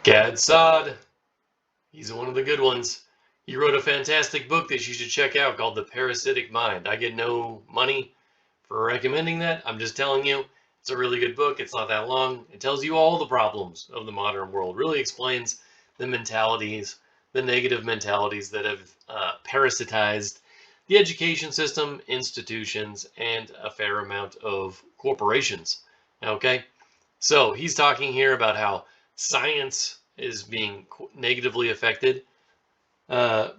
Gad Saad, he's one of the good ones. He wrote a fantastic book that you should check out called The Parasitic Mind. I get no money for recommending that. I'm just telling you, it's a really good book. It's not that long. It tells you all the problems of the modern world, really explains the mentalities, the negative mentalities that have parasitized the education system, institutions, and a fair amount of corporations. Okay? So he's talking here about how science is being negatively affected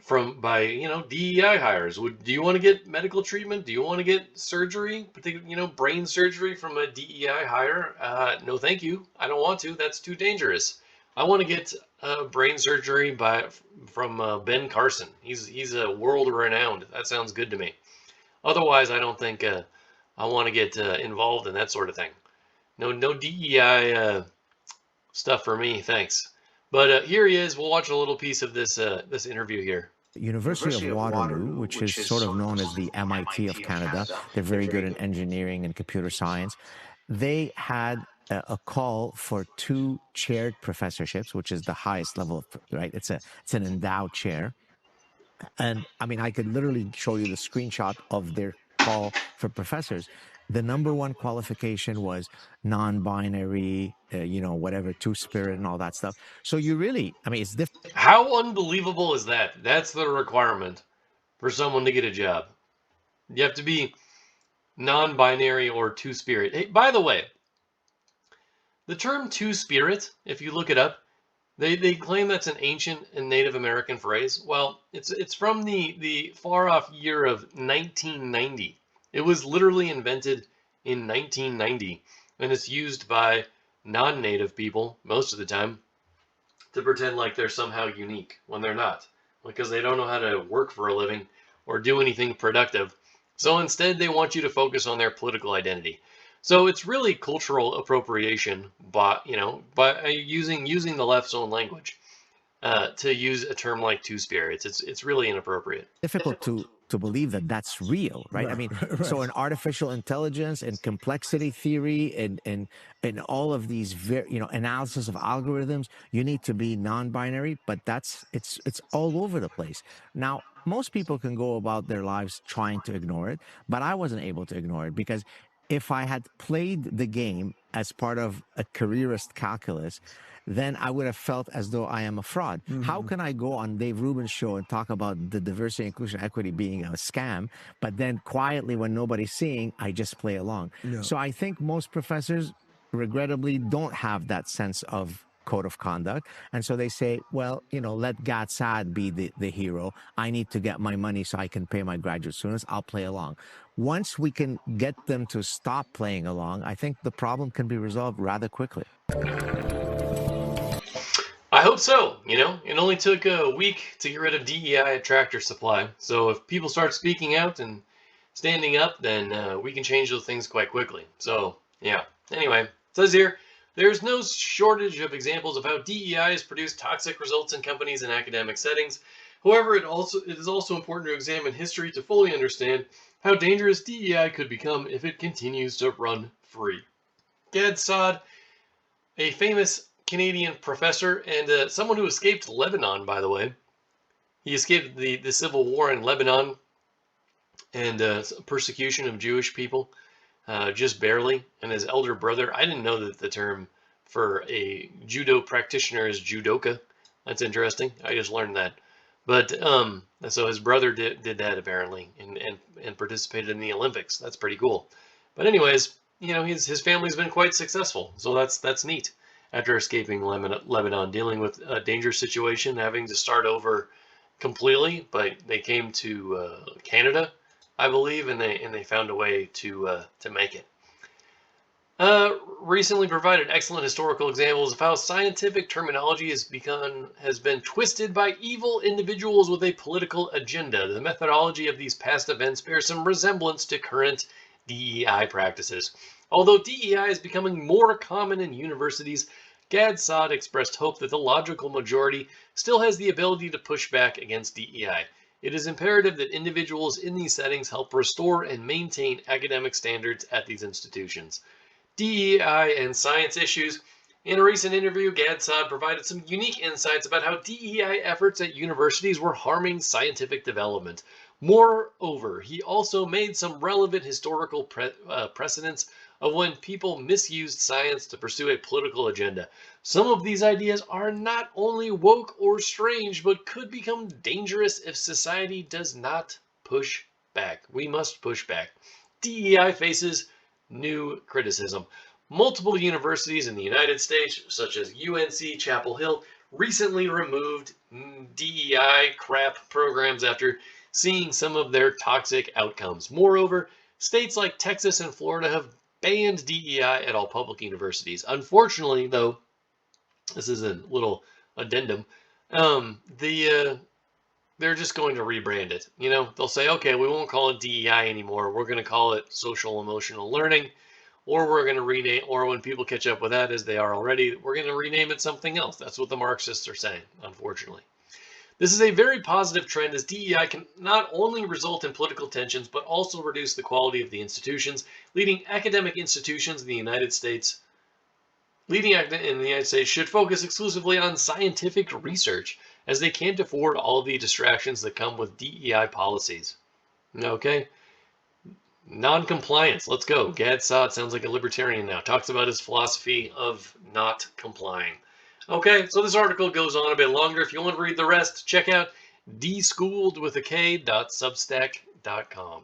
from by DEI hires. Do you want to get medical treatment? Do you want to get surgery, brain surgery from a DEI hire? No, thank you. I don't want to. That's too dangerous. I want to get brain surgery from Ben Carson. He's a world renowned. That sounds good to me. Otherwise, I don't think I want to get involved in that sort of thing. No DEI stuff for me, thanks. But here he is. We'll watch a little piece of this interview here. University of Waterloo, which is sort of known as the MIT of Canada, they're very good in engineering and computer science. They had a call for 2 chaired professorships, which is the highest level of, right? It's an endowed chair. And I mean, I could literally show you the screenshot of their call for professors. The number one qualification was non-binary, whatever, two-spirit and all that stuff. So you really, I mean, it's different. How unbelievable is that? That's the requirement for someone to get a job. You have to be non-binary or two-spirit. Hey, by the way, the term two-spirit, if you look it up, they claim that's an ancient and Native American phrase. Well, it's from the far-off year of 1990. It was literally invented in 1990, and it's used by non-native people most of the time to pretend like they're somehow unique when they're not, because they don't know how to work for a living or do anything productive. So instead, they want you to focus on their political identity. So it's really cultural appropriation, by using the left's own language to use a term like two spirits. It's really inappropriate. Difficult to believe that that's real, right? I mean, so in artificial intelligence and complexity theory and all of these analysis of algorithms, you need to be non-binary, but it's all over the place. Now, most people can go about their lives trying to ignore it, but I wasn't able to ignore it because if I had played the game as part of a careerist calculus, then I would have felt as though I am a fraud. Mm-hmm. How can I go on Dave Rubin's show and talk about the diversity, inclusion, equity being a scam, but then quietly when nobody's seeing, I just play along? No. So I think most professors, regrettably, don't have that sense of code of conduct. And so they say, well, let Gad Saad be the hero. I need to get my money so I can pay my graduate students. I'll play along. Once we can get them to stop playing along, I think the problem can be resolved rather quickly. I hope so. It only took a week to get rid of DEI at Tractor Supply. So if people start speaking out and standing up, then we can change those things quite quickly. So, yeah. Anyway, it says here, there's no shortage of examples of how DEI has produced toxic results in companies and academic settings. However, it is also important to examine history to fully understand how dangerous DEI could become if it continues to run free. Gad Saad, a famous Canadian professor and someone who escaped Lebanon, by the way. He escaped the civil war in Lebanon and persecution of Jewish people. Just barely, and his elder brother. I didn't know that the term for a judo practitioner is judoka. That's interesting. I just learned that. But so his brother did that apparently, and participated in the Olympics. That's pretty cool. But anyways, his family's been quite successful, so that's neat. After escaping Lebanon, dealing with a dangerous situation, having to start over completely, but they came to Canada, I believe, and they found a way to make it. Recently provided excellent historical examples of how scientific terminology has been twisted by evil individuals with a political agenda. The methodology of these past events bears some resemblance to current DEI practices. Although DEI is becoming more common in universities, Gad Saad expressed hope that the logical majority still has the ability to push back against DEI. It is imperative that individuals in these settings help restore and maintain academic standards at these institutions. DEI and science issues In a recent interview, Saad provided some unique insights about how DEI efforts at universities were harming scientific development. Moreover, he also made some relevant historical precedents of when people misused science to pursue a political agenda. Some of these ideas are not only woke or strange, but could become dangerous if society does not push back. We must push back. DEI faces new criticism. Multiple universities in the United States, such as UNC Chapel Hill, recently removed DEI crap programs after seeing some of their toxic outcomes. Moreover, states like Texas and Florida have banned DEI at all public universities. Unfortunately, though, this is a little addendum. They're just going to rebrand it. They'll say, okay, we won't call it DEI anymore. We're going to call it social emotional learning, or we're going to rename, or when people catch up with that as they are already, we're going to rename it something else. That's what the Marxists are saying, unfortunately. This is a very positive trend as DEI can not only result in political tensions, but also reduce the quality of the institutions, leading academic institutions in the United States should focus exclusively on scientific research, as they can't afford all of the distractions that come with DEI policies. Okay? Non-compliance. Let's go. Saad sounds like a libertarian now. Talks about his philosophy of not complying. Okay, so this article goes on a bit longer. If you want to read the rest, check out dschooled.substack.com.